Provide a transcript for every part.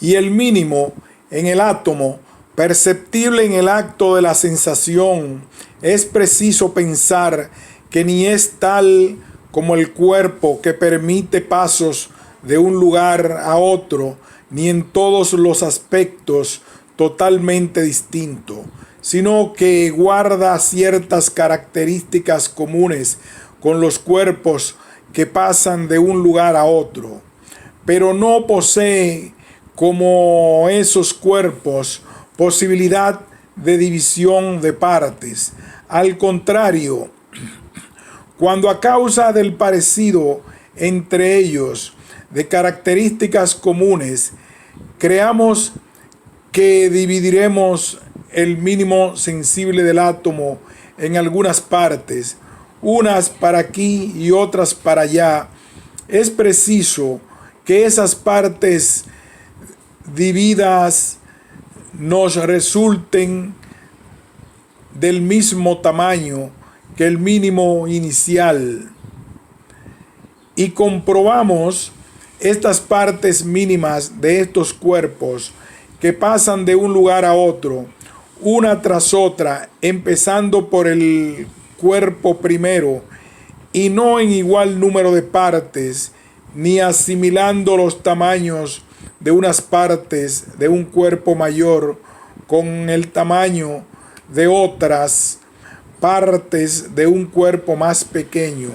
y el mínimo en el átomo, perceptible en el acto de la sensación, es preciso pensar que ni es tal como el cuerpo que permite pasos de un lugar a otro, ni en todos los aspectos totalmente distinto, sino que guarda ciertas características comunes con los cuerpos que pasan de un lugar a otro, pero no posee, como esos cuerpos, posibilidad de división de partes. Al contrario, cuando a causa del parecido entre ellos, de características comunes, creamos que dividiremos el mínimo sensible del átomo en algunas partes, unas para aquí y otras para allá, es preciso que esas partes divididas nos resulten del mismo tamaño que el mínimo inicial. Y comprobamos estas partes mínimas de estos cuerpos que pasan de un lugar a otro, una tras otra, empezando por el cuerpo primero, y no en igual número de partes, ni asimilando los tamaños de unas partes de un cuerpo mayor con el tamaño de otras partes de un cuerpo más pequeño,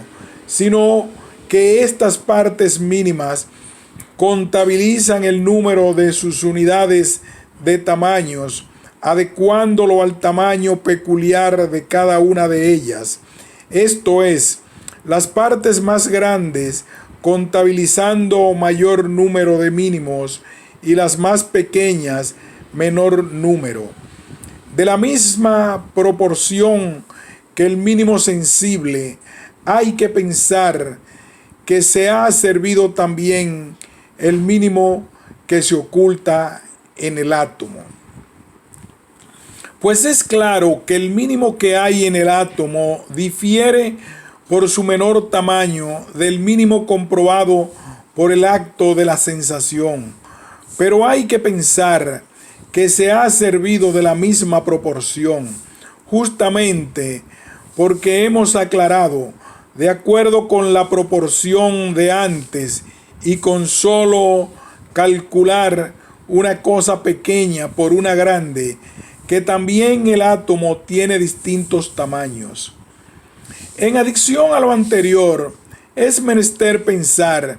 sino que estas partes mínimas contabilizan el número de sus unidades de tamaños, adecuándolo al tamaño peculiar de cada una de ellas. Esto es, las partes más grandes contabilizando mayor número de mínimos y las más pequeñas menor número. De la misma proporción que el mínimo sensible, hay que pensar que se ha servido también el mínimo que se oculta en el átomo. Pues es claro que el mínimo que hay en el átomo difiere por su menor tamaño del mínimo comprobado por el acto de la sensación. Pero hay que pensar que se ha servido de la misma proporción, justamente porque hemos aclarado, de acuerdo con la proporción de antes y con solo calcular una cosa pequeña por una grande, que también el átomo tiene distintos tamaños. En adición a lo anterior, es menester pensar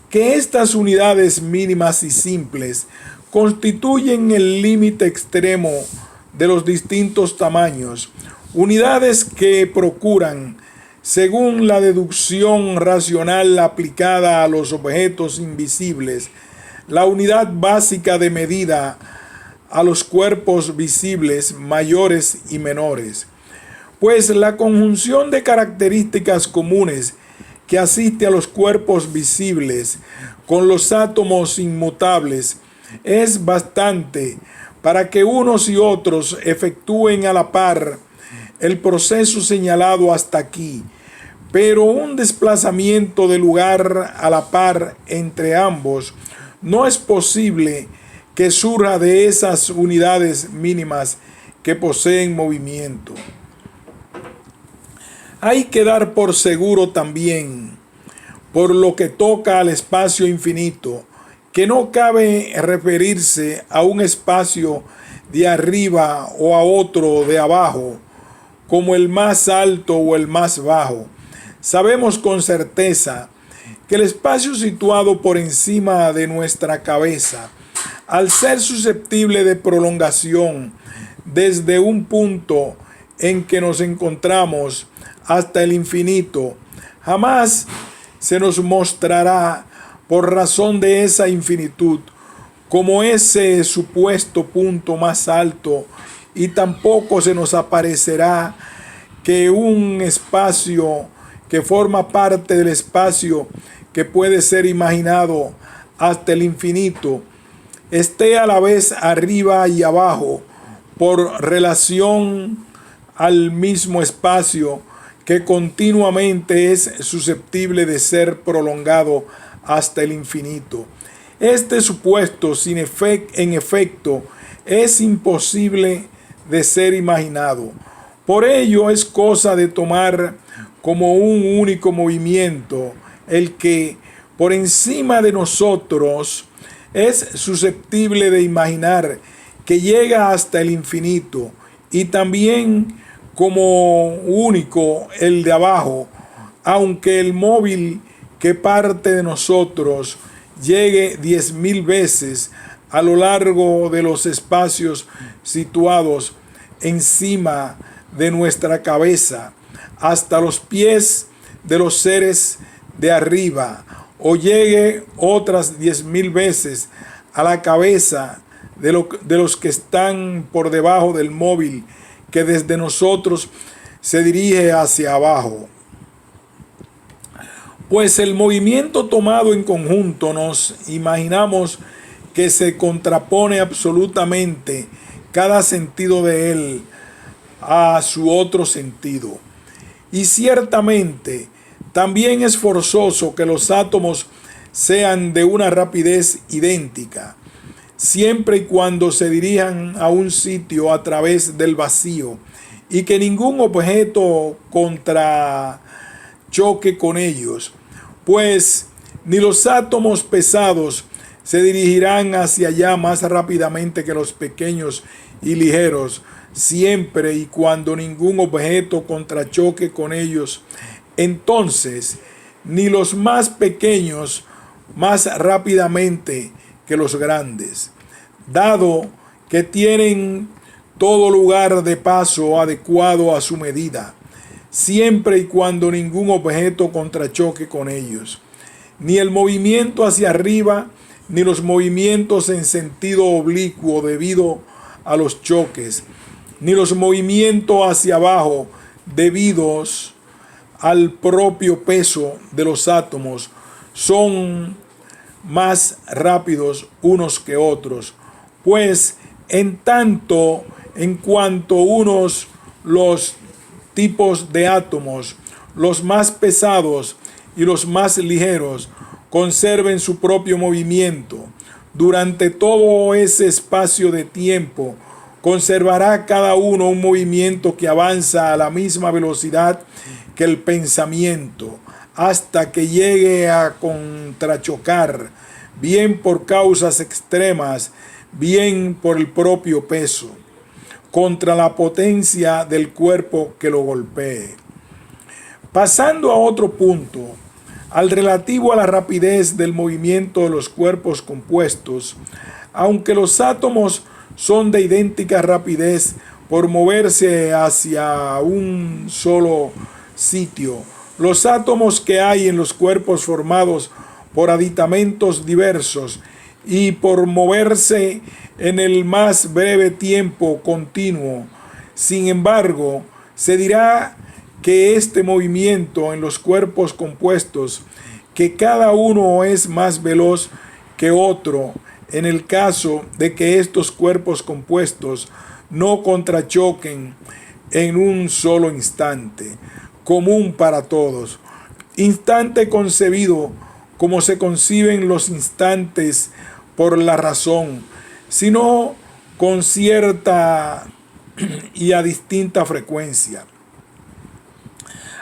que estas unidades mínimas y simples constituyen el límite extremo de los distintos tamaños, unidades que procuran, según la deducción racional aplicada a los objetos invisibles, la unidad básica de medida a los cuerpos visibles mayores y menores. Pues la conjunción de características comunes que asiste a los cuerpos visibles con los átomos inmutables es bastante para que unos y otros efectúen a la par el proceso señalado hasta aquí, pero un desplazamiento de lugar a la par entre ambos no es posible que surja de esas unidades mínimas que poseen movimiento. Hay que dar por seguro también, por lo que toca al espacio infinito, que no cabe referirse a un espacio de arriba o a otro de abajo, como el más alto o el más bajo. Sabemos con certeza que el espacio situado por encima de nuestra cabeza, al ser susceptible de prolongación desde un punto en que nos encontramos hasta el infinito, jamás se nos mostrará, por razón de esa infinitud, como ese supuesto punto más alto, y tampoco se nos aparecerá que un espacio que forma parte del espacio que puede ser imaginado hasta el infinito esté a la vez arriba y abajo por relación al mismo espacio que continuamente es susceptible de ser prolongado hasta el infinito. Este supuesto, en efecto, es imposible de ser imaginado. Por ello es cosa de tomar como un único movimiento el que, por encima de nosotros, es susceptible de imaginar que llega hasta el infinito, y también como único el de abajo, aunque el móvil que parte de nosotros llegue 10.000 veces a lo largo de los espacios situados encima de nuestra cabeza, hasta los pies de los seres de arriba, o llegue otras 10.000 veces a la cabeza de los que están por debajo del móvil que desde nosotros se dirige hacia abajo. Pues el movimiento tomado en conjunto nos imaginamos que se contrapone absolutamente cada sentido de él a su otro sentido. Y ciertamente también es forzoso que los átomos sean de una rapidez idéntica, siempre y cuando se dirijan a un sitio a través del vacío, y que ningún objeto choque con ellos, pues ni los átomos pesados se dirigirán hacia allá más rápidamente que los pequeños y ligeros, siempre y cuando ningún objeto contrachoque con ellos. Entonces, ni los más pequeños más rápidamente que los grandes, dado que tienen todo lugar de paso adecuado a su medida, siempre y cuando ningún objeto contrachoque con ellos. Ni el movimiento hacia arriba, ni los movimientos en sentido oblicuo debido a los choques, ni los movimientos hacia abajo debidos al propio peso de los átomos son más rápidos unos que otros, pues en tanto en cuanto los tipos de átomos, los más pesados y los más ligeros, conserven su propio movimiento durante todo ese espacio de tiempo, conservará cada uno un movimiento que avanza a la misma velocidad que el pensamiento, hasta que llegue a contrachocar, bien por causas extremas, bien por el propio peso, contra la potencia del cuerpo que lo golpee. Pasando a otro punto, al relativo a la rapidez del movimiento de los cuerpos compuestos, aunque los átomos son de idéntica rapidez por moverse hacia un solo sitio, los átomos que hay en los cuerpos formados por aditamentos diversos y por moverse en el más breve tiempo continuo, sin embargo, se dirá que este movimiento en los cuerpos compuestos, que cada uno es más veloz que otro, en el caso de que estos cuerpos compuestos no contrachoquen en un solo instante, común para todos, instante concebido como se conciben los instantes por la razón, sino con cierta y a distinta frecuencia,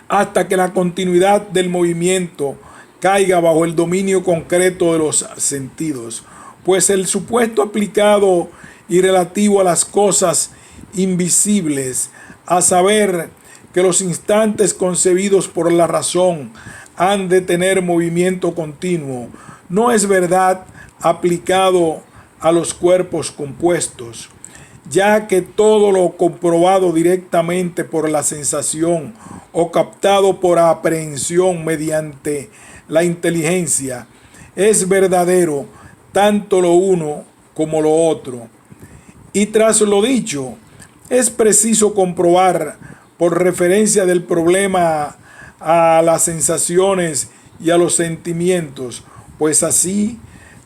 hasta que la continuidad del movimiento caiga bajo el dominio concreto de los sentidos, pues el supuesto aplicado y relativo a las cosas invisibles, a saber que los instantes concebidos por la razón han de tener movimiento continuo, no es verdad aplicado a los cuerpos compuestos, ya que todo lo comprobado directamente por la sensación o captado por aprehensión mediante la inteligencia es verdadero tanto lo uno como lo otro. Y tras lo dicho, es preciso comprobar por referencia del problema a las sensaciones y a los sentimientos, pues así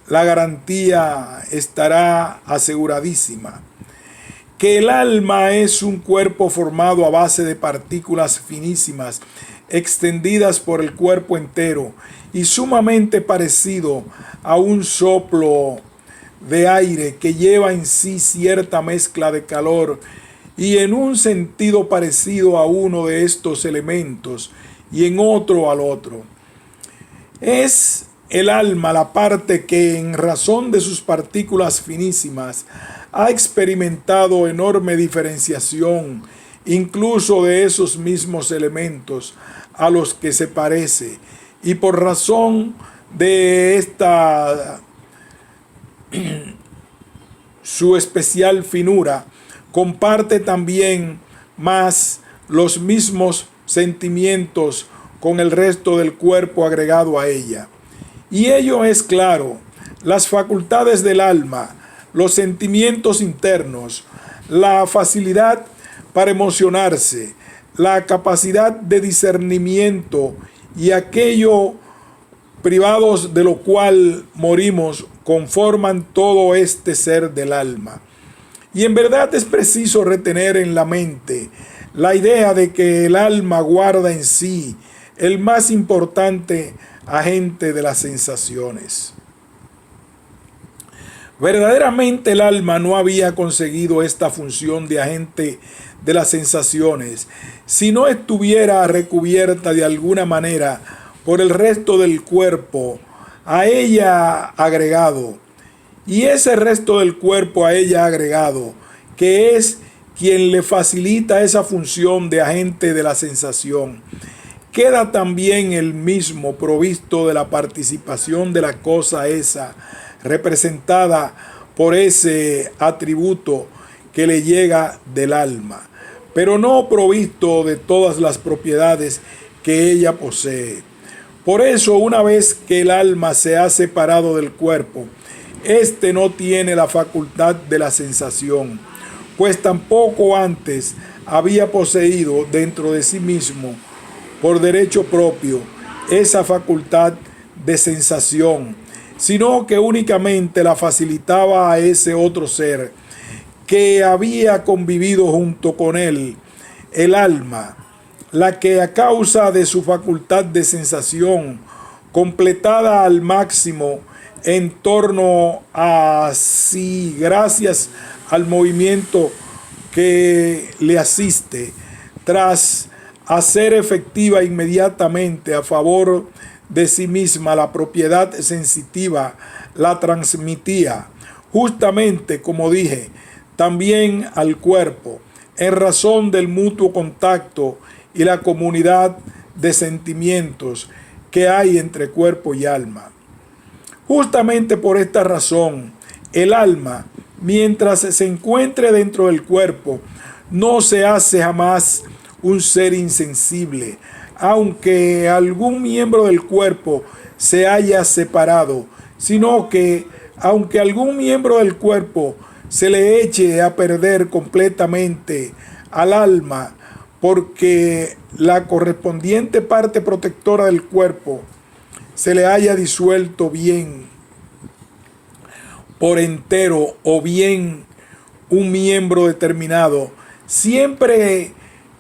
la garantía estará aseguradísima, que el alma es un cuerpo formado a base de partículas finísimas extendidas por el cuerpo entero y sumamente parecido a un soplo de aire que lleva en sí cierta mezcla de calor y en un sentido parecido a uno de estos elementos y en otro al otro. Es el alma la parte que en razón de sus partículas finísimas ha experimentado enorme diferenciación incluso de esos mismos elementos a los que se parece, y por razón de esta su especial finura, comparte también más los mismos sentimientos con el resto del cuerpo agregado a ella. Y ello es claro, las facultades del alma, los sentimientos internos, la facilidad para emocionarse, la capacidad de discernimiento y aquello privados de lo cual morimos conforman todo este ser del alma. Y en verdad es preciso retener en la mente la idea de que el alma guarda en sí el más importante agente de las sensaciones. Verdaderamente el alma no había conseguido esta función de agente de las sensaciones si no estuviera recubierta de alguna manera por el resto del cuerpo a ella agregado. Y ese resto del cuerpo a ella agregado, que es quien le facilita esa función de agente de la sensación, queda también el mismo provisto de la participación de la cosa esa, representada por ese atributo que le llega del alma, pero no provisto de todas las propiedades que ella posee. Por eso, una vez que el alma se ha separado del cuerpo, éste no tiene la facultad de la sensación, pues tampoco antes había poseído dentro de sí mismo, por derecho propio, esa facultad de sensación, sino que únicamente la facilitaba a ese otro ser que había convivido junto con él, el alma, la que a causa de su facultad de sensación, completada al máximo en torno a sí, gracias al movimiento que le asiste, tras hacer efectiva inmediatamente a favor de sí misma la propiedad sensitiva, la transmitía, justamente como dije, también al cuerpo, en razón del mutuo contacto y la comunidad de sentimientos que hay entre cuerpo y alma. Justamente por esta razón, el alma, mientras se encuentre dentro del cuerpo, no se hace jamás un ser insensible, aunque algún miembro del cuerpo se haya separado, sino que, aunque algún miembro del cuerpo se le eche a perder completamente al alma, porque la correspondiente parte protectora del cuerpo se le haya disuelto bien por entero o bien un miembro determinado, siempre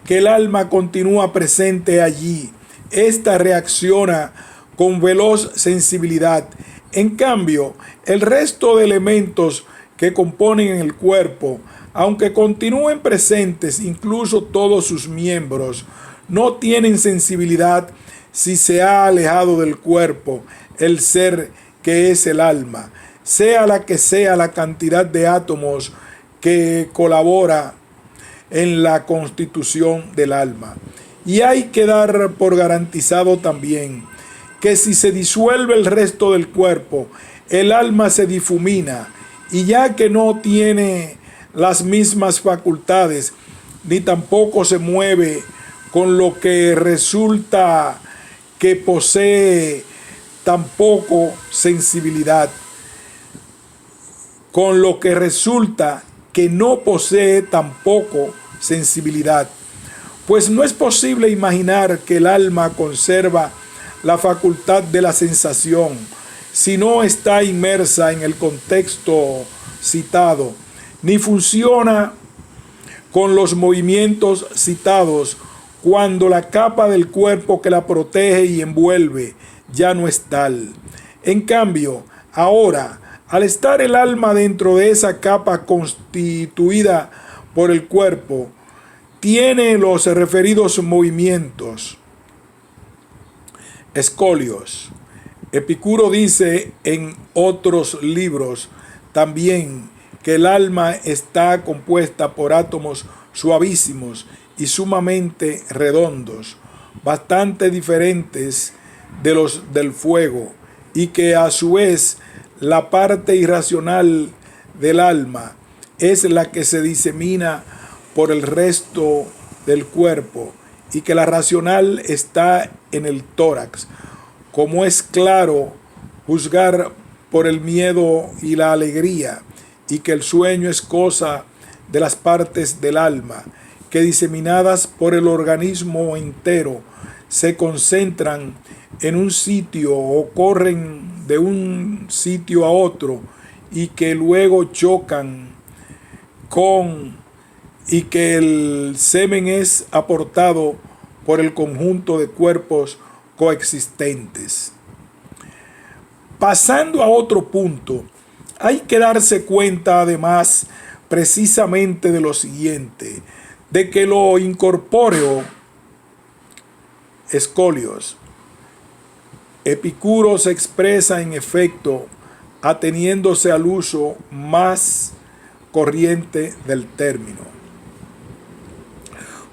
que el alma continúa presente allí, ésta reacciona con veloz sensibilidad. En cambio, el resto de elementos que componen el cuerpo, aunque continúen presentes incluso todos sus miembros, no tienen sensibilidad si se ha alejado del cuerpo el ser que es el alma, sea la que sea la cantidad de átomos que colabora en la constitución del alma. Y hay que dar por garantizado también que si se disuelve el resto del cuerpo, el alma se difumina, y ya que no tiene las mismas facultades, ni tampoco se mueve con lo que resulta que posee tampoco sensibilidad, con lo que resulta que no posee tampoco sensibilidad, pues no es posible imaginar que el alma conserva la facultad de la sensación si no está inmersa en el contexto citado, ni funciona con los movimientos citados cuando la capa del cuerpo que la protege y envuelve ya no es tal. En cambio, ahora, al estar el alma dentro de esa capa constituida por el cuerpo, tiene los referidos movimientos. Escolios. Epicuro dice en otros libros también que el alma está compuesta por átomos suavísimos y sumamente redondos, bastante diferentes de los del fuego, y que a su vez la parte irracional del alma es la que se disemina por el resto del cuerpo, y que la racional está en el tórax, como es claro juzgar por el miedo y la alegría, y que el sueño es cosa de las partes del alma, que diseminadas por el organismo entero se concentran en un sitio o corren de un sitio a otro, y que luego chocan y que el semen es aportado por el conjunto de cuerpos coexistentes. Pasando a otro punto, hay que darse cuenta además precisamente de lo siguiente, de que lo incorpóreo, escolios, Epicuro se expresa en efecto ateniéndose al uso más corriente del término.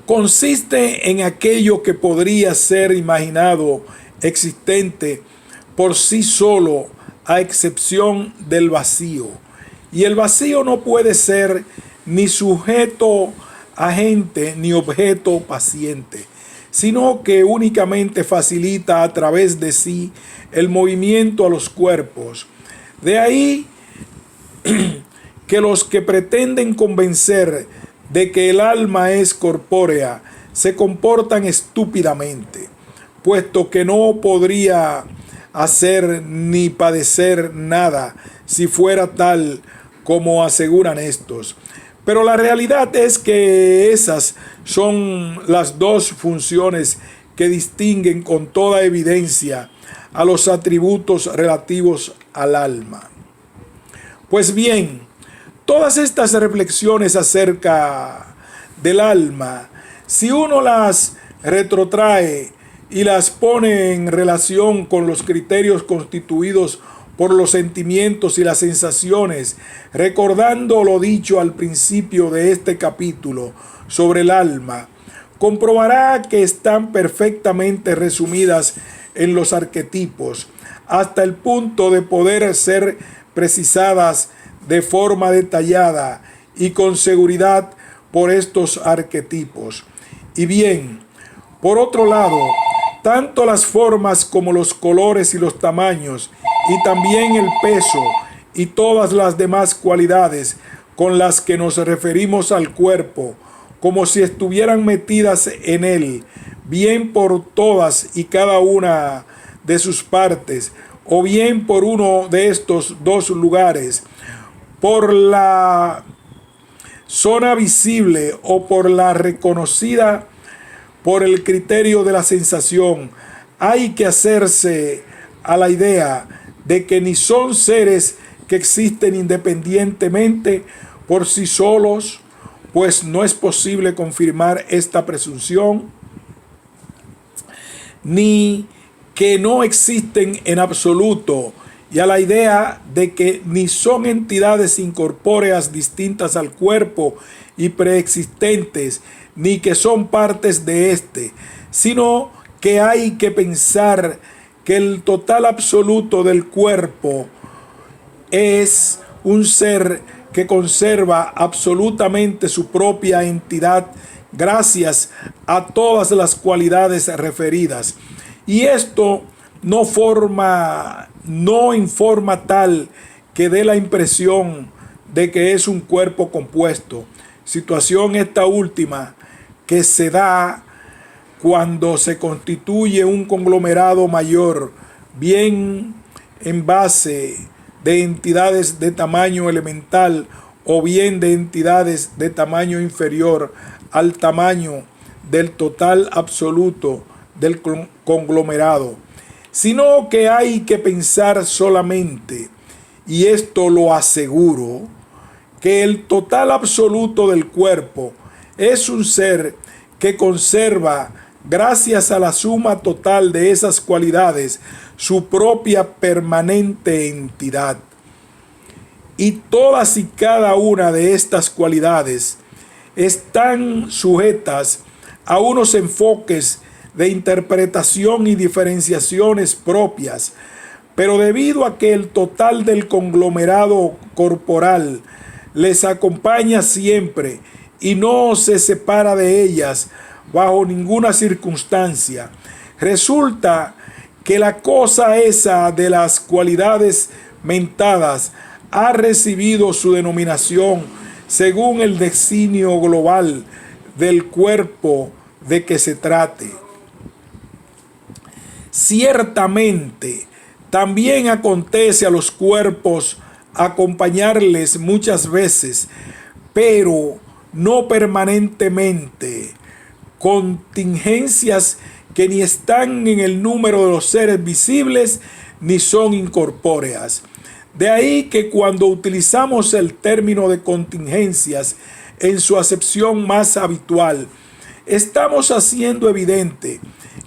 Consiste en aquello que podría ser imaginado existente por sí solo, a excepción del vacío. Y el vacío no puede ser ni sujeto agente ni objeto paciente, sino que únicamente facilita a través de sí el movimiento a los cuerpos. De ahí que los que pretenden convencer de que el alma es corpórea se comportan estúpidamente, puesto que no podría hacer ni padecer nada si fuera tal como aseguran estos. Pero la realidad es que esas son las dos funciones que distinguen con toda evidencia a los atributos relativos al alma. Pues bien, todas estas reflexiones acerca del alma, si uno las retrotrae y las pone en relación con los criterios constituidos por los sentimientos y las sensaciones, recordando lo dicho al principio de este capítulo sobre el alma, comprobará que están perfectamente resumidas en los arquetipos, hasta el punto de poder ser precisadas de forma detallada y con seguridad por estos arquetipos. Y bien, por otro lado, tanto las formas como los colores y los tamaños, y también el peso y todas las demás cualidades con las que nos referimos al cuerpo, como si estuvieran metidas en él, bien por todas y cada una de sus partes, o bien por uno de estos dos lugares, por la zona visible o por la reconocida por el criterio de la sensación, hay que hacerse a la idea de que ni son seres que existen independientemente por sí solos, pues no es posible confirmar esta presunción, ni que no existen en absoluto, y a la idea de que ni son entidades incorpóreas distintas al cuerpo y preexistentes, ni que son partes de éste, sino que hay que pensar que el total absoluto del cuerpo es un ser que conserva absolutamente su propia entidad gracias a todas las cualidades referidas. Y esto no informa tal que dé la impresión de que es un cuerpo compuesto, situación esta última que se da cuando se constituye un conglomerado mayor, bien en base de entidades de tamaño elemental o bien de entidades de tamaño inferior al tamaño del total absoluto del conglomerado, sino que hay que pensar solamente, y esto lo aseguro, que el total absoluto del cuerpo es un ser que conserva, gracias a la suma total de esas cualidades, su propia permanente entidad. Y todas y cada una de estas cualidades están sujetas a unos enfoques de interpretación y diferenciaciones propias, pero debido a que el total del conglomerado corporal les acompaña siempre y no se separa de ellas bajo ninguna circunstancia, resulta que la cosa esa de las cualidades mentadas ha recibido su denominación según el designio global del cuerpo de que se trate. Ciertamente, también acontece a los cuerpos acompañarles muchas veces, pero no permanentemente, contingencias que ni están en el número de los seres visibles ni son incorpóreas. De ahí que cuando utilizamos el término de contingencias en su acepción más habitual, estamos haciendo evidente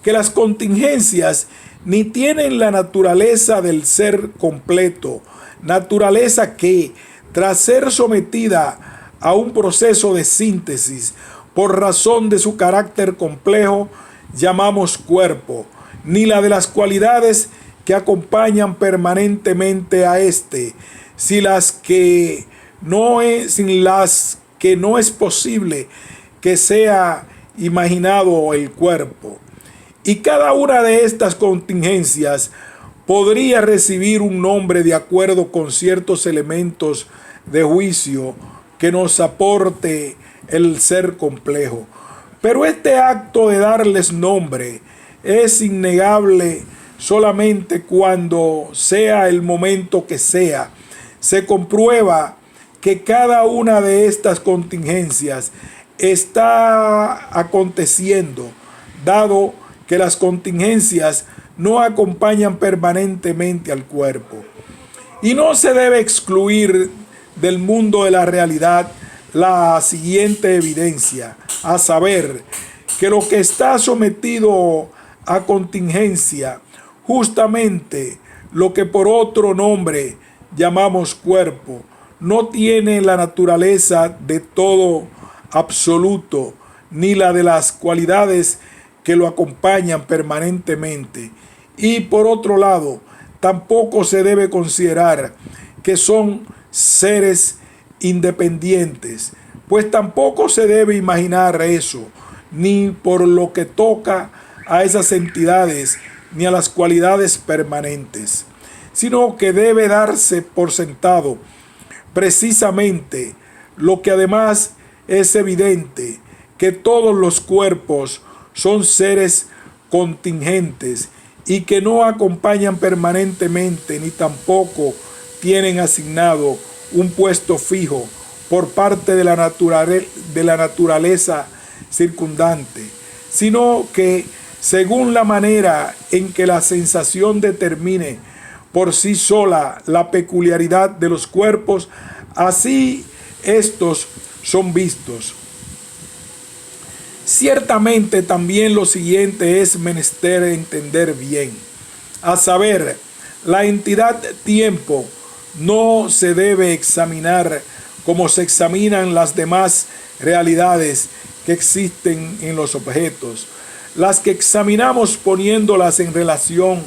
que las contingencias ni tienen la naturaleza del ser completo, naturaleza que, tras ser sometida a un proceso de síntesis por razón de su carácter complejo, llamamos cuerpo, ni la de las cualidades que acompañan permanentemente a éste, sin las que no es posible que sea imaginado el cuerpo. Y cada una de estas contingencias podría recibir un nombre de acuerdo con ciertos elementos de juicio que nos aporte el ser complejo. Pero este acto de darles nombre es innegable solamente cuando, sea el momento que sea, se comprueba que cada una de estas contingencias está aconteciendo, dado que las contingencias no acompañan permanentemente al cuerpo. Y no se debe excluir del mundo de la realidad la siguiente evidencia, a saber, que lo que está sometido a contingencia, justamente lo que por otro nombre llamamos cuerpo, no tiene la naturaleza de todo absoluto, ni la de las cualidades que lo acompañan permanentemente. Y por otro lado, tampoco se debe considerar que son seres independientes, pues tampoco se debe imaginar eso, ni por lo que toca a esas entidades, ni a las cualidades permanentes, sino que debe darse por sentado precisamente lo que además es evidente, que todos los cuerpos son seres contingentes y que no acompañan permanentemente ni tampoco tienen asignado un puesto fijo por parte de la naturaleza circundante, sino que según la manera en que la sensación determine por sí sola la peculiaridad de los cuerpos, así estos son vistos. Ciertamente también lo siguiente es menester entender bien, a saber, la entidad tiempo no se debe examinar como se examinan las demás realidades que existen en los objetos, las que examinamos poniéndolas en relación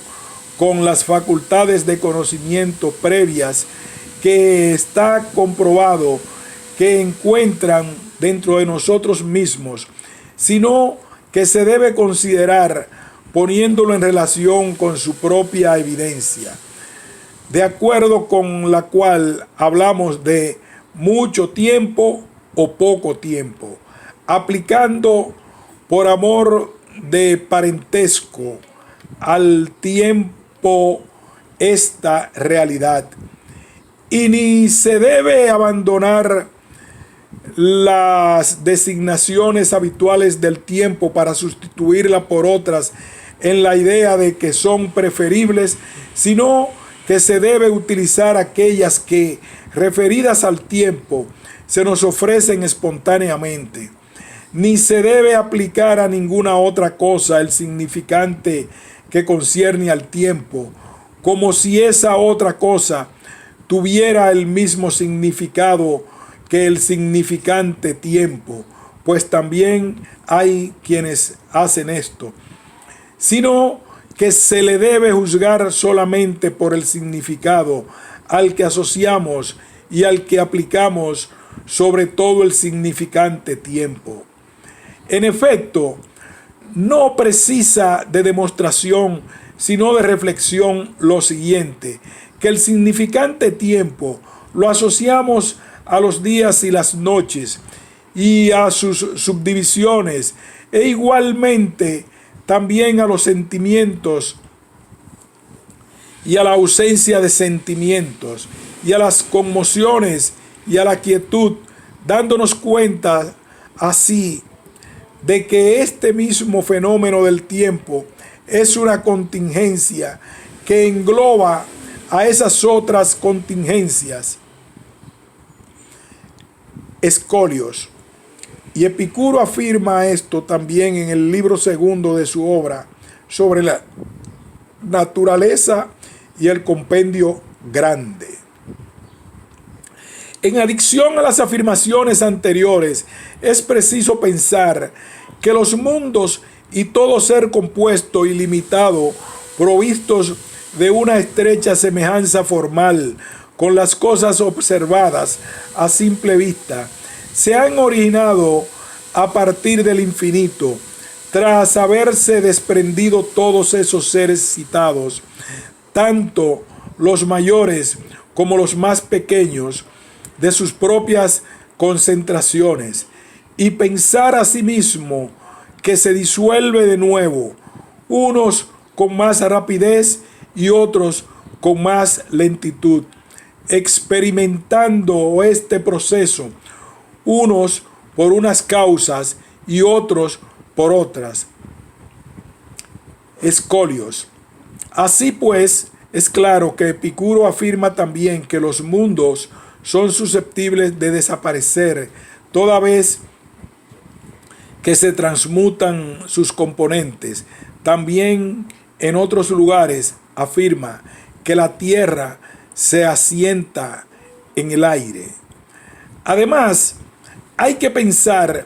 con las facultades de conocimiento previas que está comprobado que encuentran dentro de nosotros mismos, sino que se debe considerar poniéndolo en relación con su propia evidencia, de acuerdo con la cual hablamos de mucho tiempo o poco tiempo, aplicando por amor de parentesco al tiempo esta realidad. Y ni se debe abandonar las designaciones habituales del tiempo para sustituirla por otras en la idea de que son preferibles, sino que se debe utilizar aquellas que, referidas al tiempo, se nos ofrecen espontáneamente. Ni se debe aplicar a ninguna otra cosa el significante que concierne al tiempo, como si esa otra cosa tuviera el mismo significado que el significante tiempo, pues también hay quienes hacen esto, sino que se le debe juzgar solamente por el significado al que asociamos y al que aplicamos sobre todo el significante tiempo. En efecto, no precisa de demostración, sino de reflexión lo siguiente, que el significante tiempo lo asociamos a los días y las noches y a sus subdivisiones, e igualmente también a los sentimientos y a la ausencia de sentimientos, y a las conmociones y a la quietud, dándonos cuenta así de que este mismo fenómeno del tiempo es una contingencia que engloba a esas otras contingencias. Escolios. Y Epicuro afirma esto también en el libro segundo de su obra sobre la naturaleza y el compendio grande. En adición a las afirmaciones anteriores, es preciso pensar que los mundos y todo ser compuesto y limitado, provistos de una estrecha semejanza formal con las cosas observadas a simple vista, se han originado a partir del infinito, tras haberse desprendido todos esos seres citados, tanto los mayores como los más pequeños, de sus propias concentraciones, y pensar asimismo que se disuelve de nuevo, unos con más rapidez y otros con más lentitud, experimentando este proceso, unos por unas causas y otros por otras. Escolios. Así pues, es claro que Epicuro afirma también que los mundos son susceptibles de desaparecer toda vez que se transmutan sus componentes. También en otros lugares afirma que la tierra se asienta en el aire. Además, hay que pensar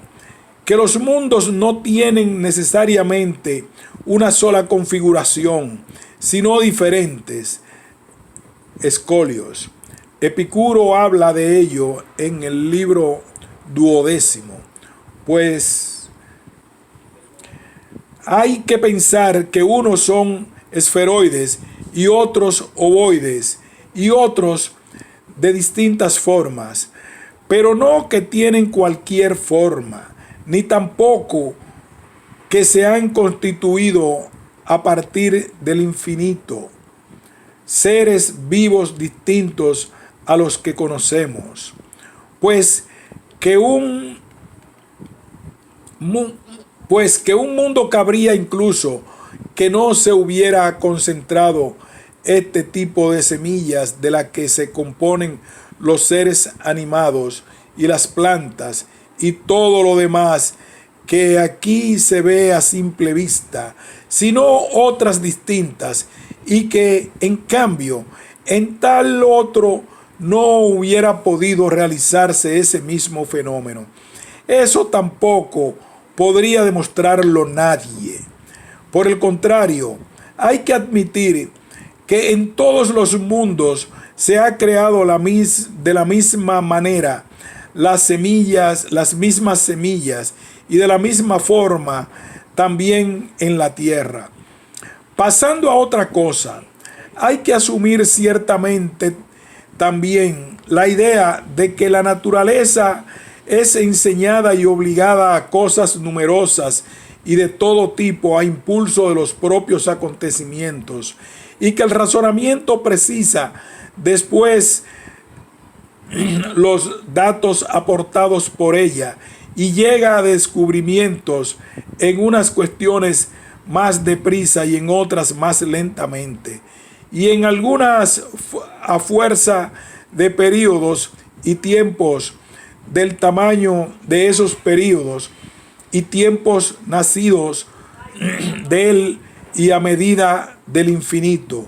que los mundos no tienen necesariamente una sola configuración, sino diferentes. Escolios. Epicuro habla de ello en el libro 12, pues hay que pensar que unos son esferoides y otros ovoides y otros de distintas formas, pero no que tienen cualquier forma, ni tampoco que se han constituido a partir del infinito, seres vivos distintos a los que conocemos, pues que un mundo cabría incluso que no se hubiera concentrado este tipo de semillas de las que se componen los seres animados y las plantas y todo lo demás que aquí se ve a simple vista, sino otras distintas, y que en cambio en tal otro no hubiera podido realizarse ese mismo fenómeno. Eso tampoco podría demostrarlo nadie. Por el contrario, hay que admitir que en todos los mundos se ha creado de la misma manera las mismas semillas, y de la misma forma también en la tierra. Pasando a otra cosa, hay que asumir ciertamente también la idea de que la naturaleza es enseñada y obligada a cosas numerosas y de todo tipo a impulso de los propios acontecimientos, y que el razonamiento precisa después los datos aportados por ella y llega a descubrimientos en unas cuestiones más deprisa y en otras más lentamente, y en algunas a fuerza de periodos y tiempos del tamaño de esos periodos y tiempos nacidos de él y a medida del infinito,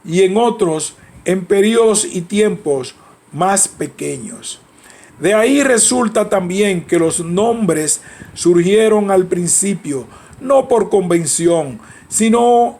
y en otros en periodos y tiempos más pequeños. De ahí resulta también que los nombres surgieron al principio, no por convención, sino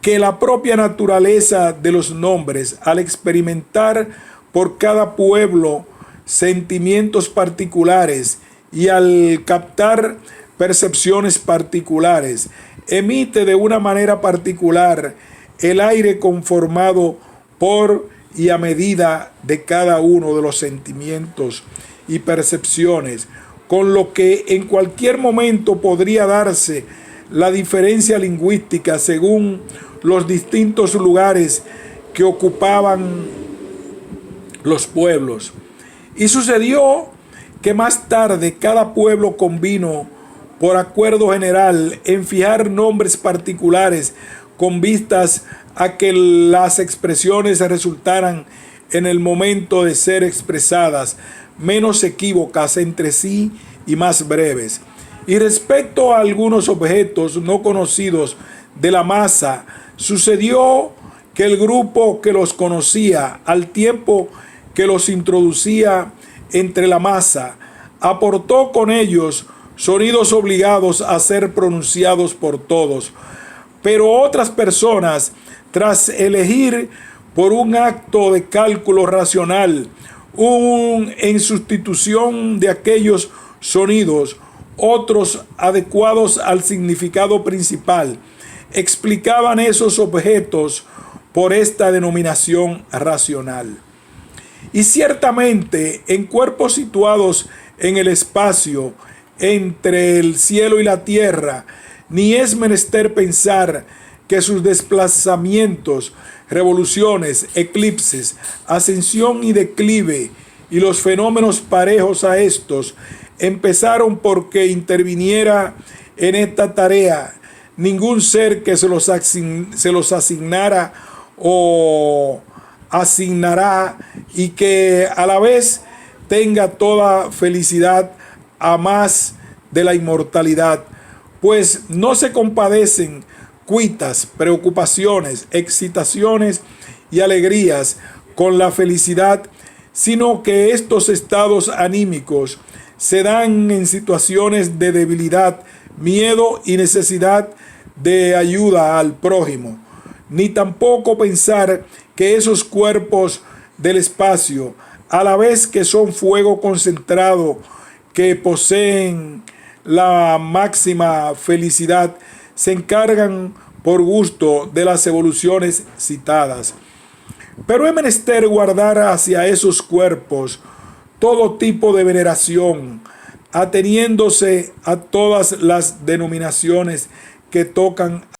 que la propia naturaleza de los nombres, al experimentar por cada pueblo sentimientos particulares y al captar percepciones particulares, emite de una manera particular el aire conformado por y a medida de cada uno de los sentimientos y percepciones, con lo que en cualquier momento podría darse la diferencia lingüística según los distintos lugares que ocupaban los pueblos. Y sucedió que más tarde cada pueblo convino por acuerdo general en fijar nombres particulares con vistas a que las expresiones resultaran en el momento de ser expresadas menos equívocas entre sí y más breves. Y respecto a algunos objetos no conocidos de la masa, sucedió que el grupo que los conocía al tiempo que los introducía entre la masa, aportó con ellos sonidos obligados a ser pronunciados por todos, pero otras personas, tras elegir por un acto de cálculo racional, en sustitución de aquellos sonidos, otros adecuados al significado principal, explicaban esos objetos por esta denominación racional. Y ciertamente en cuerpos situados en el espacio entre el cielo y la tierra, ni es menester pensar que sus desplazamientos, revoluciones, eclipses, ascensión y declive y los fenómenos parejos a estos empezaron porque interviniera en esta tarea ningún ser que se los asignara o asignará, y que a la vez tenga toda felicidad a más de la inmortalidad, pues no se compadecen cuitas, preocupaciones, excitaciones y alegrías con la felicidad, sino que estos estados anímicos se dan en situaciones de debilidad, miedo y necesidad de ayuda al prójimo, ni tampoco pensar que esos cuerpos del espacio, a la vez que son fuego concentrado, que poseen la máxima felicidad, se encargan por gusto de las evoluciones citadas. Pero es menester guardar hacia esos cuerpos todo tipo de veneración, ateniéndose a todas las denominaciones que tocan